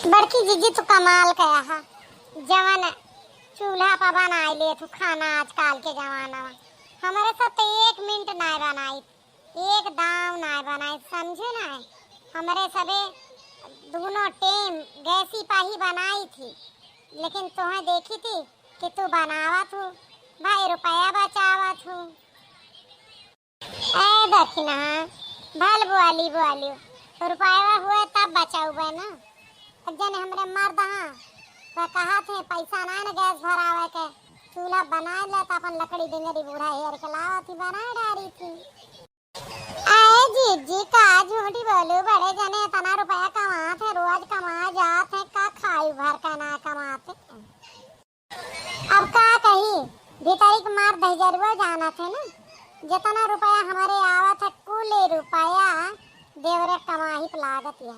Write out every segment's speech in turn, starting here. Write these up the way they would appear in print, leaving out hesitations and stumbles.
बड़की जीजी तो कमाल कया है। जवन चूल्हा पर बनाई ले तू खाना आजकल के जमाना में हमारे साथ तो 1 मिनट ना बनाई, एक दाव ना बनाई, समझे ना। हमारे सबे दोनों टेम गैसी पा ही बनाई थी, लेकिन तुम्हें देखी थी कि तू बनावा तू भाई रुपया बचावा तू। ए दखना भल बुआली बुआली रुपया हुए तब बचाऊ ना। जन हमरे मर्द हाँ तो कहा थे पैसा ना न गैस भरावे के चूल्हा बना ले तो अपन लकड़ी डिंगरी बूढ़ा हेर के लावा थी बना डारी थी। आए जी का झूठी बोलू, बड़े जने इतना रुपया कमाते रोज कमा जाते का खाई भर का ना कमाते। अब का कही भीतरी के मार दहजरवा जाना थे ना, जितना रुपया हमारे आवत है कुल रुपया देवरे कमा ही लागत है,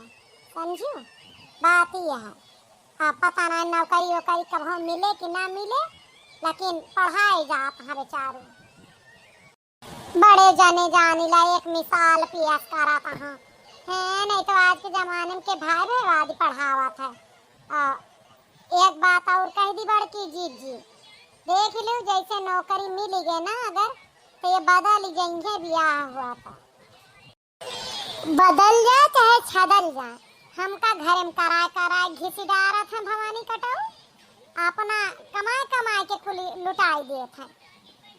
समझो बात ही है। हाँ पता ना नौकरी वोकरी कब मिले कि ना मिले, लेकिन पढ़ाई जात है बेचारू। बड़े जने जानी ला एक मिसाल पियास करा था है नहीं तो आज के जमाने में के भाई भेवादी पढ़ावत है। एक बात और कह दी बड़की जी देख लो जैसे नौकरी मिल गई ना अगर तो ये बदल जाएंगे, ब्याह हुआ था बदल जाए चाहे छदल जाए, हमका घर में कराए घिसी डारा था भवानी कटाऊ अपना कमाए के खुली लुटाई दिए थे।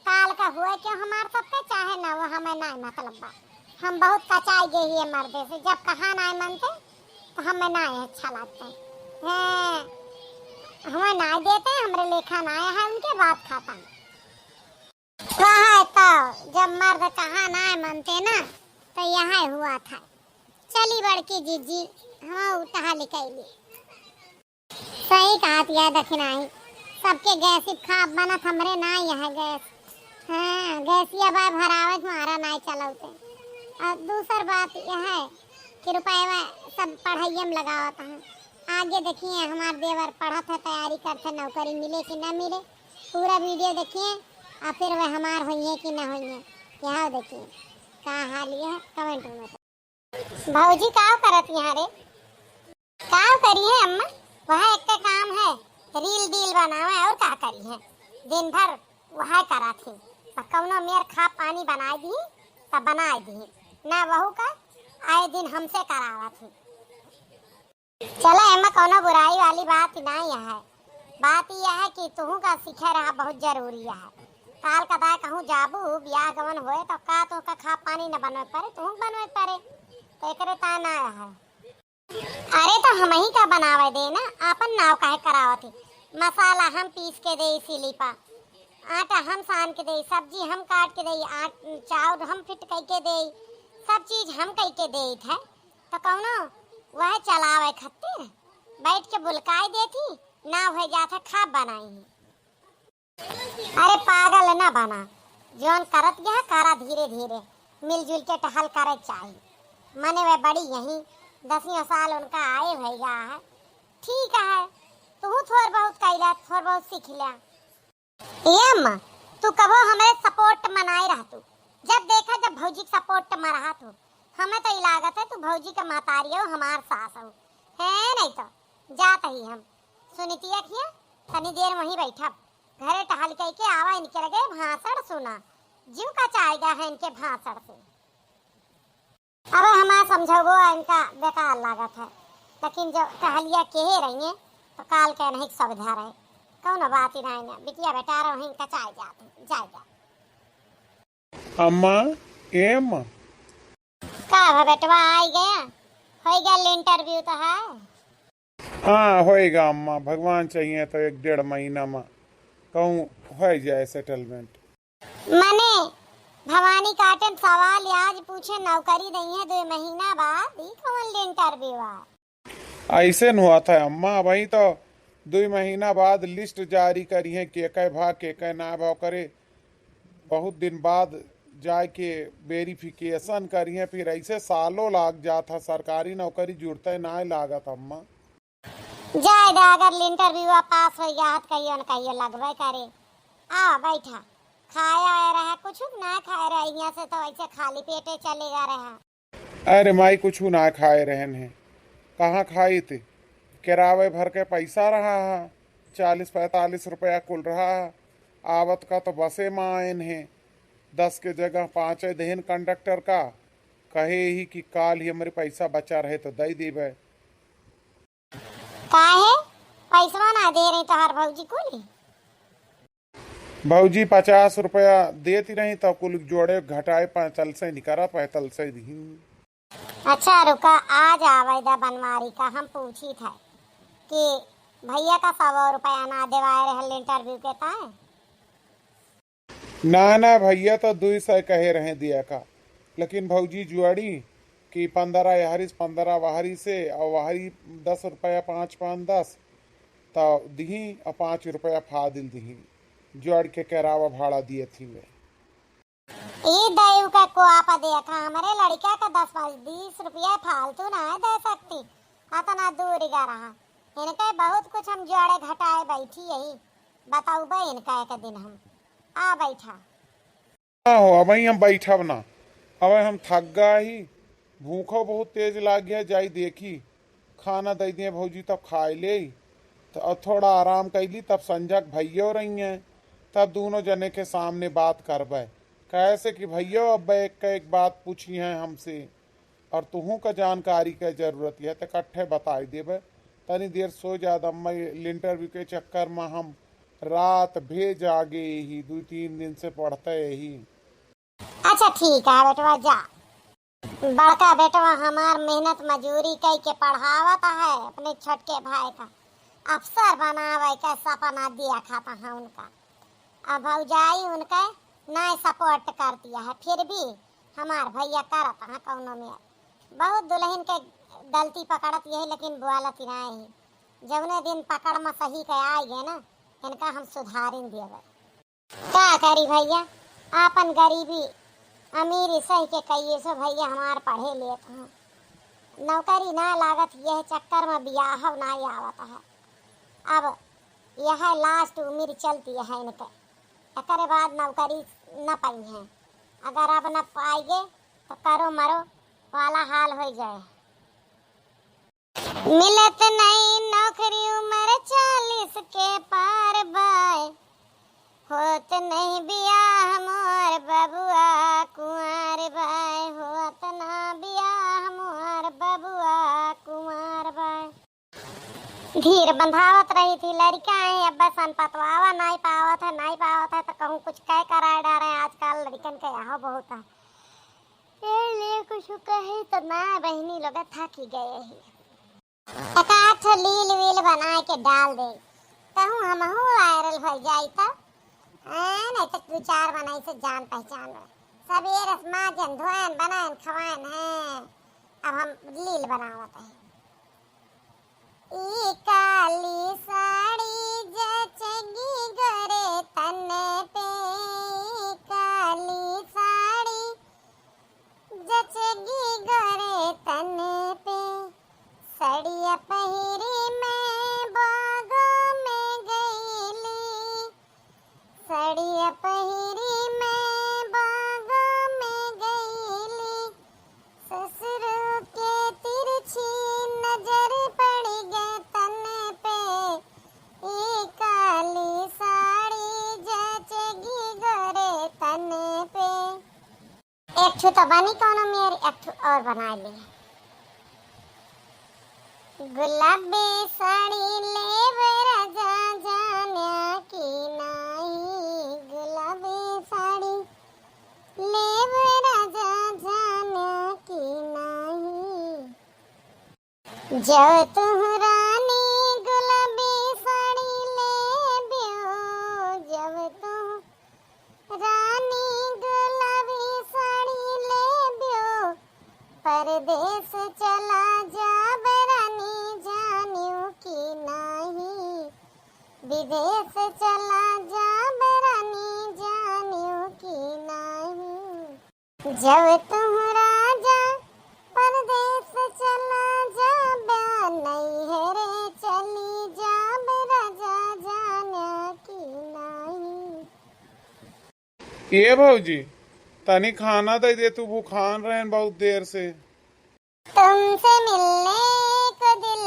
काल का हुआ क्यों हमार सबके चाहे ना वो हमें ना मतलब बा, हम बहुत कचाई गए ही मर्दे से, जब कहा ना मनते तो हमें ना अच्छा लगता है, हमें ना देते हमरे लेखा ना है उनके बात खाता वहाँ तो जब मर्द कहा ना मनते ना तो यहाँ हुआ था। चली बड़की जीजी हाँ उठा निकली सही कहा दिया दक्षिणाई सबके गैस खा बनत हमरे ना यहाँ गैस। हाँ गैसिया बाय भरावे हमारा ना चलते। और दूसर बात यह है कि रुपया सब पढ़ाई में लगावत है। आगे देखिए हमारे देवर पढ़त है तैयारी करते नौकरी मिले कि ना मिले, पूरा वीडियो देखिए और फिर वह हमार हुई है कि ना हुई है यहाँ देखिए का हाल है कमेंट में। भाजी का करत यहाँ रे का करी है अम्मा? वह एक का काम है रील डील बनावे और का करी है दिन भर वह करा थी तो कौनो मेर खा पानी बनाई दी तब बनाई दी ना वहू का आए दिन हमसे करावा थी। चला अम्मा कौनो बुराई वाली बात नहीं है, बात यह है कि तुहू का सीखे रहा बहुत जरूरी है। काल कदा कहूँ जाबू ब्याह गवन होए तो का तो का खा पानी न बनवे पड़े तुहू बनवे पड़े तो एकरे ता ना है। अरे तो हम ही का बनावे दे ना अपन नाव काहे करावत थी, मसाला हम पीस के दे सिली पा, आटा हम सान के दे, सब्जी हम काट के दे, चावल हम फिट करके दे, सब चीज हम करके दे थे तो कौनो वह चलावे खत्ते बैठ के बुलकाई देती ना हो जाता खा बनाई। अरे पागल ना बना, जोन करत गया करा धीरे धीरे मिलजुल के टहल करे चाहिए। मने वे बड़ी यही 10 साल उनका आए हो गया है, ठीक है तू थोड़ बहुत कैला थोड़ बहुत सीख लिया। अम्मा तू कबो हमें सपोर्ट मनाई रहा तू, जब देखा जब भौजी सपोर्ट में रहा तू हमें तो लागत है तू भौजी का मातारी हो हमार सास हो है नहीं तो जात ही हम सुनितिया किया तनी देर वहीं बैठा घरे टहल के आवा इनके लगे भाषण सुना जीव का चाहेगा है इनके भाषण से। अब हमारा समझो इनका बेकार लागत है, लेकिन जो टहलिया के ही रही है तो काल के नहीं सुविधा रहे कौन बात ही नहीं बिटिया बेटा रहो इनका चाय जाते जाएगा। अम्मा एम का बेटवा आई गया हो गया इंटरव्यू तो है। हाँ होएगा अम्मा, भगवान चाहिए तो 1-1.5 महीना में कहूँ हो जाए सेटलमेंट। मने भवानी काटन सवाल आज पूछे नौकरी नहीं है 2 महीना बाद ही कौन इंटरव्यू आ ऐसे न हुआ था अम्मा, वही तो 2 महीना बाद लिस्ट जारी करी है के भाग के ना भाव करे, बहुत दिन बाद जाके वेरिफिकेशन करी है, फिर ऐसे सालों लाग जाता सरकारी नौकरी जुड़ते ना लागत अम्मा। जाए अगर इंटरव्यू पास हो गया तो कहियो लगवे करे आ बैठा खाया रहा कुछ ना खाए रहे यहाँ से तो ऐसे खाली पेटे चलेगा रहा। अरे माई कुछ ना खाए रहन है, कहाँ खाए थे किराए भर के पैसा रहा है, 40-45 रुपया कुल रहा है। आवत का तो बसे में आयन है, 10 के जगह 5 देहन कंडक्टर का। कहे ही कि काल ही हमारे पैसा बचा रहे तो दई दीबे। काहे पैसा ना दे रही तोहार भौजी कुली? भौजी 50 रुपया देती रही तो कुल जोड़े घटाए 5 से निकरा 45 से दी। अच्छा रुका, आज आवेदा बनवारी का हम पूछी था कि भैया का 100 रुपया ना देवाए रहल इंटरव्यू के ताए। ना भैया तो 200 कहे रहे दिया का, लेकिन भौजी जुआड़ी कि 15 यारी 15 वाहरी से और वाहरी 10 रुपया 5-5-10 तो दी और 5 रुपया फादिल दी जुआड़ के किरावा भाड़ा दिए थी वे। ई दयु का को आप देखा हमारे लड़का का 10-20 रुपया फालतू ना दे सकती, अतना दूर गा रहा इनका बहुत कुछ हम जोड़े घटाए बैठी यही बताऊ बा इनका एक दिन हम आ बैठा। हो अब हम बैठब ना, अब हम थक गए ही, भूखो बहुत तेज लाग गया। जाई देखी खाना दे दिए भौजी तब खाए ले तो अब थोड़ा आराम कैली, तब संजक भैया रही हैं, तब दोनों जने के सामने बात करबे। कैसे कि भैया अब एक बात पूछी है हमसे और तुहू का जानकारी के जरूरत है तो कट्ठे बताई देबे। तनी देर सो ज्यादा मैं इंटरव्यू के चक्कर में हम रात भेज आगे ही 2-3 दिन से पढ़ते ही। अच्छा ठीक है बेटवा जा, बड़का बेटवा हमार मेहनत मजूरी कई के पढ़ावत है अपने छोटके भाई का अफसर बनावे का सपना दिया खाता है उनका। अब भौजाई उनका नहीं सपोर्ट कर दिया है, फिर भी हमार भैया करत है कौनो में बहुत दुल्हन के गलती पकड़त यही लेकिन बुआलत नहीं। जौने दिन पकड़ में सही के आई गए ना इनका हम सुधारिन देवे। क्या करी भैया आपन गरीबी अमीरी सही के कहिए सो भैया हमार पढ़े लेत हैं, नौकरी ना लागत यह चक्कर में बियाह ना आवत है। अब यह लास्ट उम्र चलती है इनके, एकरे बाद नौकरी न पाई है, अगर अब न पाएंगे तो करो मरो वाला हाल हो जाए। मिलत नहीं नौकरी उम्र 40 के पार बाय, होत नहीं बियाह मोर बबुआ कुंवर बाय, होत ना बियाह मोर बबुआ कुंवर बाय। धीर बंधावत रही थी लड़का है, अब सन पतवावा नहीं पावत है तो कहूँ कुछ कह कराए डारे। आजकल लड़कन के यहाँ बहुत है ले कुछ कहे तो ना बहनी लोग थकी गए ही एकाठ लील वील बना के डाल दे कहूँ हम वायरल हो जाए तो नहीं तो 2-4 बनाई से जान पहचान सवेरे माजन धोन बनान खवान है। अब हम लील बनावत है। ई काली साड़ी जचगी गोरे तन पे, काली साड़ी जचगी गोरे तन पे, सड़िया पहिरी में बागों में गईली, सड़िया पहिरी में बागों में गईली, ससुर के तिरछी नजर पड़ गए तन पे, ये काली साड़ी जचगी गोरे तन पे। एक छू तो बनी कोनो मेरी, एक छू और बना ले। गुलाबी साड़ी ले राजा जाने की नहीं, गुलाबी साड़ी ले राजा जाने की नहीं, जो तुम रानी गुलाबी साड़ी ले बियो, जब तुम रानी गुलाबी साड़ी ले बियो, परदेश चला जा रानी जानियो की नहीं, विदेश चला जा रानी जानियो की नहीं, जब तुम राजा परदेश चला जा नहीं है रे चली जा राजा जाने की नहीं। ये भौजी तनी खाना दे दे, तू भूखान रहे बहुत देर से। तुमसे मिलने को दिल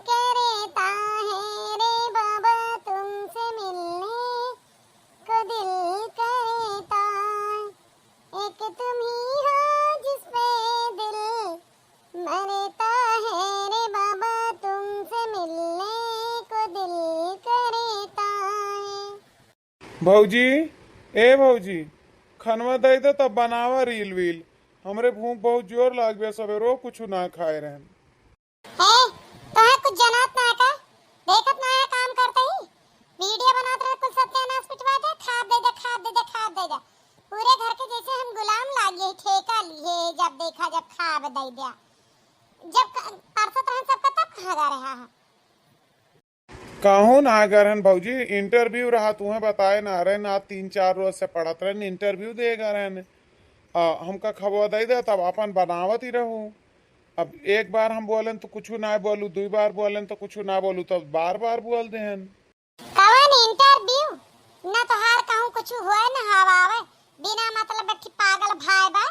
करे भौजी, ए भौजी, खनवा दे दे तब बनावा रील वील। हमरे भूख बहुत जोर लाग गया, सवेरो कुछ ना खाए रहन। तो है कुछ जनात ना का देखत ना है काम करते ही वीडियो बनाते रहे, कुछ सत्यानाश पिटवा दे, खाद दे दे, खाद दे दे, खाद दे दे। पूरे घर के जैसे हम गुलाम लागे ठेका लिए, जब देखा जब खाद दे दिया, जब परसों तरह सबका तब खा रहा है। कहूँ ना गरहन भौजी, इंटरव्यू रहा तुम्हें बताए ना रहे ना, 3-4 रोज से पढ़त रहे, इंटरव्यू देगा रहने। हमका खबर दे दे तब अपन बनावत ही रहूं। अब एक बार हम बोलन तो कुछ ना बोलू, 2 बार बोलन तो कुछ ना बोलू, तब बार बार बोल देहन। कवन इंटरव्यू ना तो हार कहूं कुछ हुआ ना हवावे, बिना मतलब बैठी पागल भाई बा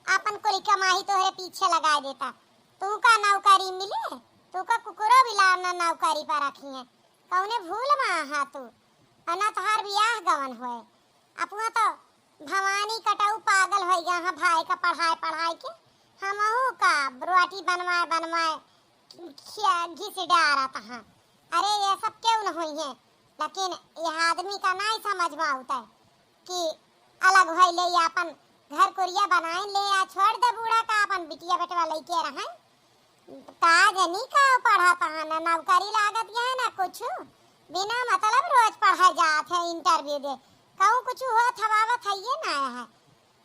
अपन को कमाई तोहरे पीछे लगा देता। तू का नौकरी मिले, तू का कुकुरो बिलाना नौकरी पर रखी है, कौने भूल में हा तू ना तोहार बियाह गवन होए। अपना तो भवानी कटाऊ पागल हो गया हा भाई का पढ़ाई पढ़ाई के, हमहू का रोटी बनवाए बनवाए घिस डारत हा। अरे ये सब क्यों न हुई है, लेकिन यह आदमी का नहीं समझ में आता है कि अलग हो ले या अपन घर कुरिया बनाए ले या छोड़ दे बूढ़ा का अपन बिटिया बेटवा लेके रहे। जनी का पढ़ाता है ना नौकरी लागत है ना कुछ, बिना मतलब रोज पढ़ा जात है इंटरव्यू दे, कहूँ कुछ हो थवावत है ये ना है,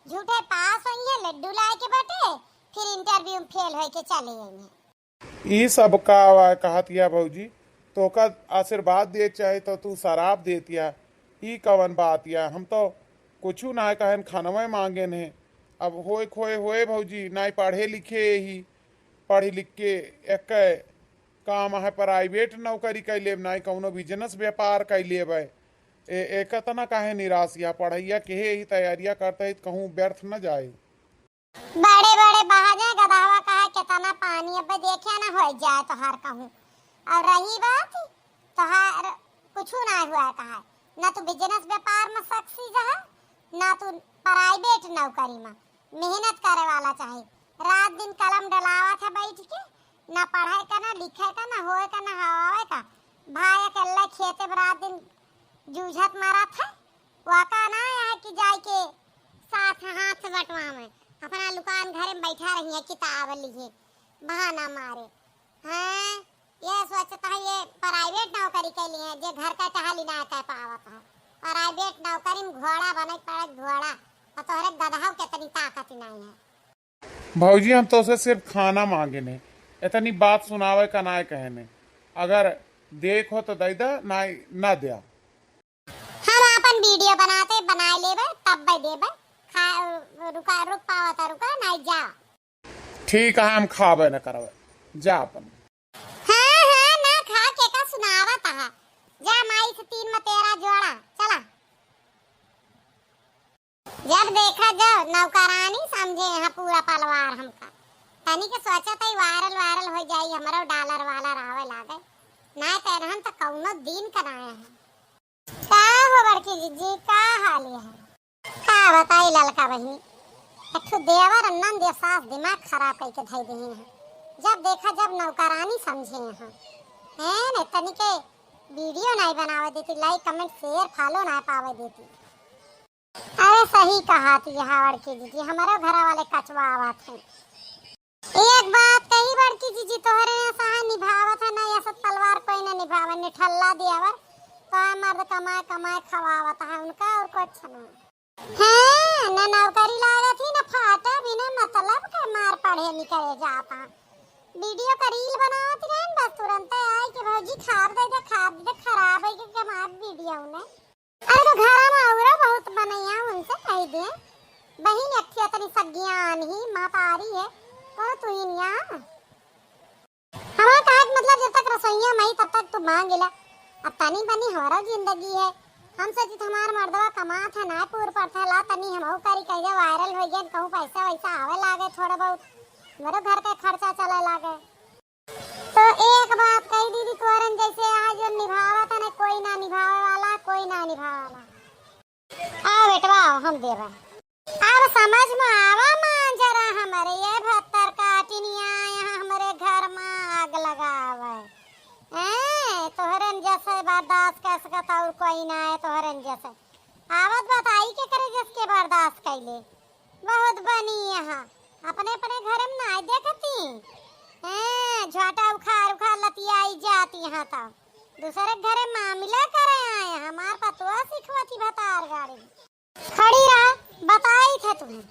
झूठे पास हुई है लड्डू लाए के बटे, फिर इंटरव्यू में फेल हो के चले गए। ई सब का कहतिया भौजी, तो का आशीर्वाद दे चाहे तो तू शराब देतिया, ई कवन बात या। हम तो कुछ ना कहन खानवे मांगे ने। अब होए खोए होए भौजी, ना पढ़े लिखे ही पढ़ लिख के एक काम है प्राइवेट नौकरी कैले, ना कौनो बिजनेस व्यापार कैले बे। एक तना काहे निराश या पढ़ैया के ही तैयारियां करते ही कहूँ व्यर्थ न जाए। बड़े बड़े बहाजे गधावा का है कितना पानी अब देखे ना हो जाए तो हार कहूँ। और रही बात तो हार कुछ ना हुआ कहा, ना तू बिजनेस व्यापार में सक्सेस है, ना तू प्राइवेट नौकरी में मेहनत करे वाला चाहिए। रात दिन कलम डलावा था बैठ के, ना पढ़ाई का ना लिखे का ना होए का ना हवाए का, भाई अकेला खेते में रात दिन जूझत मारा था। वाका ना है कि जाए के साथ हाथ बटवा में अपना दुकान घर में बैठा रही है, किताब लिए बहाना मारे हैं। ये सोचता है ये प्राइवेट नौकरी के लिए है, जो घर का टहली ना कह पावत है। प्राइवेट नौकरी में घोड़ा बने पड़े घोड़ा, और तोहरे गधाव के तनी ताकत नहीं है। भौजी हम तो उसे सिर्फ खाना मांगे ने, इतनी बात सुनावे का ना कहने। अगर देखो तो दे दा, ना दिया। हम अपन वीडियो बनाते बनाए लेबे तब बे देबे, रुका रुक पावत रुका नहीं जा। ठीक है, हम खावे न करवे, जा अपन। हाँ हाँ ना खा के का सुनावत है, जा माई से 3 में 13 जोड़ा चला। जब देखा जो नौकरानी समझे यहाँ पूरा परिवार हमका, तनी के सोचा था वायरल वायरल हो जाई, हमारा डॉलर वाला रावे लागे ना कहन तो कौनो दिन कराए हैं। का हो बड़की जीजी का हाल है, का बताई ललका बहिनी, एक देवर अन्नन दे सास दिमाग खराब करके धई दे हैं। जब देखा जब नौकरानी समझे यहाँ हैं ने तनी के वीडियो नहीं बनावे देती, लाइक कमेंट शेयर फॉलो ना पावे देती। अरे सही कहा थी यहाँ बड़की जीजी, हमारे घर वाले कचवा आवात है। एक बात कही बड़की जीजी, तोहरे सहा निभावत है ना, ऐसा तलवार कोई ना निभावे, निठल्ला दियावर तो मर्द कमाए कमाए खवावत है उनका, और कुछ ना है ना। नौकरी लागत ही ना फाटा, बिना मतलब के मार पढ़े निकले जाता। वीडियो का रील बनावत रहन बस तुरंत आई कि भौजी खाद दे दे, खाद दे, खराब है कि कमाल वीडियो ने। अरे तो घर में औरा बहुत बनैया, उनसे कह दे बहिन अखिया तनी सज्ञान ही मातारी है तो ही निया हमारा कहा मतलब जब तक रसोईया मई तब तक तू मांगेला। अब तनी बनी हमारा जिंदगी है, हम सोची हमार मर्दवा कमात है ना पूर पर था ला तनी हम करी कहिए वायरल हो गए, कहूं पैसा वैसा आवे लागे, थोड़ा बहुत मेरे घर का खर्चा चले लागे। तो एक बात कही दीदी, तोरन जैसे आज जो निभावा था ना, कोई ना निभावे वाला, कोई ना निभावे वाला। आ बेटवा हम दे रहे अब समझ में आवा मां जरा, हमारे ये 72 काटिनिया यहाँ हमारे घर में आग लगावे तोहरन जैसे बर्दाश्त कर सकता और कोई ना है तोहरन जैसे। आवत बताई के करे जिसके बर्दाश्त कैले बहुत बनी यहाँ अपने अपने घर में ना देखती झोटा उखाड़ उखाड़ लतियाई जाती यहाँ तक दूसरे घर में मामला करे आए हमार पतवा सिखवती भतार गाड़ी खड़ी रहा बताई थे तुम्हें।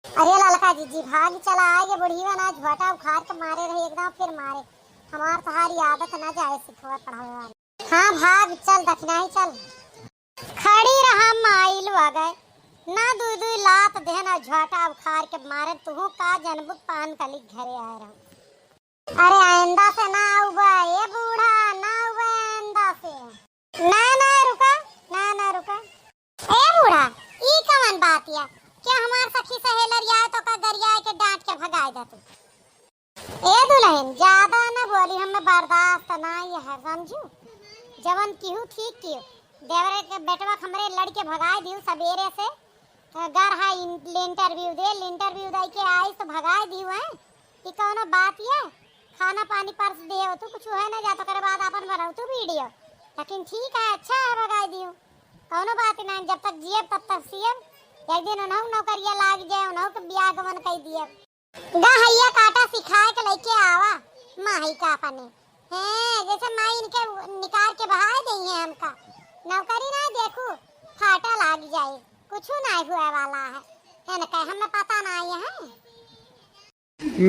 अरे ललका जी भाग चला आगे बुढ़िया ना झोटा उखाड़ के मारे रही एकदम फिर मारे हमार तुम्हारी आदत ना जाए सिखवा पढ़ावे वाली। हाँ भाग चल दक्षिणा ही चल खड़ी रहा माइल आ गए ना दू लात देना झोटा उखाड़ के मारे तू का जनबुक पान कली घरे आए रहो। अरे आइंदा से ना उबा ये बूढ़ा ना उबा आइंदा से ना रुका ए बूढ़ा ई कवन बात या क्या हमार सखी सहेलर या तो का गरिया के डांट के भगाए दे तू। ए दुल्हन ज्यादा न बोली हमें बर्दाश्त ना ये है समझू जवन किहू ठीक कियो देवरे के बेटवा हमरे लड़के भगाए दियो सवेरे से घर है इंटरव्यू दे के आई तो भगाए दियो है कि कोनो बात ये खाना पानी पर्स दे तू कुछ है ना जा तो करे बाद अपन बनाऊ तू वीडियो लेकिन ठीक है अच्छा है भगाए दियो कोनो बात नहीं जब तक जिए तब तक सियब एक दिन उन्हों नौकरिया लाग जाए उन्हों के ब्याह गमन कई दिए गहैया काटा सिखाए के लेके आवा माही का अपने हैं जैसे माई इनके निकाल के बहाए दी है हमका नौकरी ना देखू फाटा लाग जाए कुछ नहीं हुआ वाला है ना कहे हमें पता नहीं है।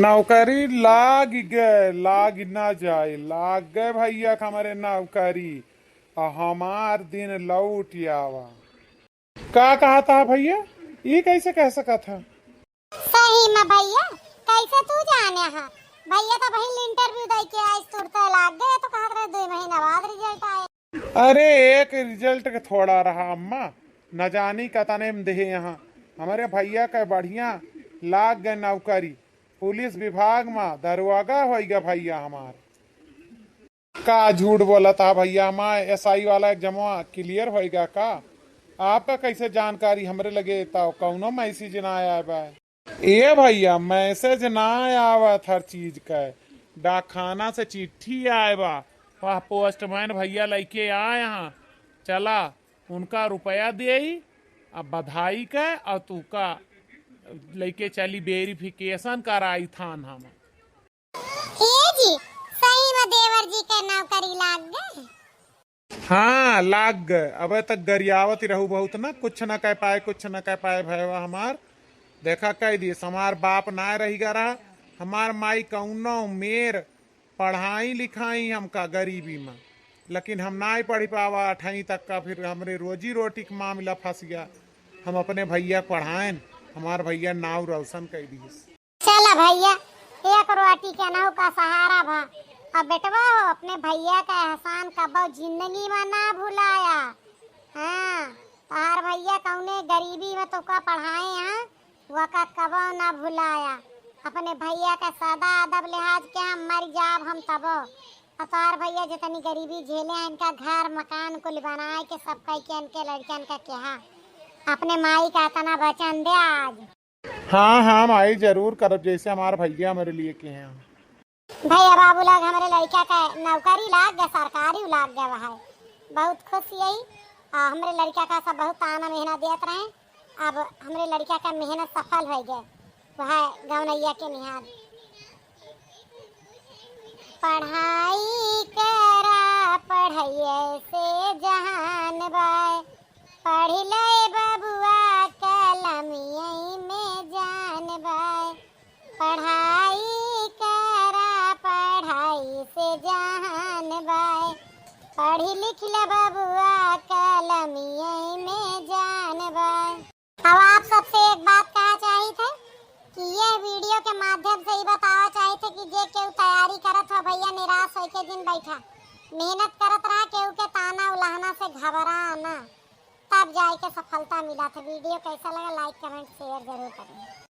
नौकरी लाग ना जाए लाग गए भैया हमारे नौकरी हमार दिन लौट आवा का कहा था भैया ये कैसे कह सका था सही में भैया कैसे तू जाने हा भैया तो भाई इंटरव्यू दे के आज तुरते लाग गए तो कहा रहे 2 महीना बाद रिजल्ट आए। अरे एक रिजल्ट के थोड़ा रहा अम्मा न जानी कतने में दे यहाँ हमारे भैया का बढ़िया लाग गए नौकरी पुलिस विभाग में दरोगा हो गया भैया हमार का झूठ बोला था भैया हमारे एसआई वाला एग्जामवा क्लियर हो गया का आपका कैसे जानकारी हमरे लगे था कौनो मैसेज ना आया बा ये भैया मैसेज ना आवत हर चीज का डाकखाना से चिट्ठी आए बा वह पोस्टमैन भैया लेके आए यहाँ चला उनका रुपया दे अब बधाई का और तू का लेके चली वेरिफिकेशन कराई थान हम जी सही में देवर जी के नौकरी लाग गए। हाँ लाग गए अब तक गरियावत रहू बहुत ना कुछ न कह पाए भैया हमार देखा कह दिए हमार बाप ना रही रहा हमार माई कौनो मेर पढ़ाई लिखाई हमका गरीबी में लेकिन हम ना ही पढ़ी पावा 8वीं तक का फिर हमरे रोजी रोटी का मामला फंस गया हम अपने भैया पढ़ाएं हमार भैया नाव रोशन कर दिए। चला भैया एक रोटी के नाव का सहारा भा अब बेटवा हो अपने भैया का एहसान कबो जिंदगी में ना भुलाया। हाँ तार भैया कौने गरीबी में तो का पढ़ाए हैं वह का कबो ना भुलाया अपने भैया का सदा अदब लिहाज के हम मर जाब हम तबो तार भैया जितनी गरीबी झेले हैं इनका घर मकान कुल बनाए के सब कई के इनके लड़कन का कहा अपने माई का इतना वचन दे आज। हाँ माई जरूर करब जैसे हमारे भैया मेरे लिए के हैं भैया बाबू लोग हमारे लड़का का नौकरी लाग गया सरकारी लाग गया वहाँ बहुत खुश यही हमारे लड़का का सब बहुत ताना मेहनत देते रहे अब हमारे लड़का का मेहनत सफल हो गया वह गौनैया के निहार पढ़ाई करा पढ़ाइए से जहान बाय पढ़ ले बबुआ कलमिया में जान बाय पढ़ाई करा पढ़ाई से जहान बाय पढ़ लिख ले बबुआ कलमिया में जान बाय। अब आप सबसे एक बात कहना चाहिए थे कि ये वीडियो के माध्यम से ही बताना चाहिए थे कि जे केहू तैयारी करत हो भैया निराश हो के दिन बैठा मेहनत करत रहा केहू के ताना उलाहना से घबरा ना तब जाके सफलता मिला था। वीडियो कैसा लगा लाइक कमेंट शेयर जरूर करें।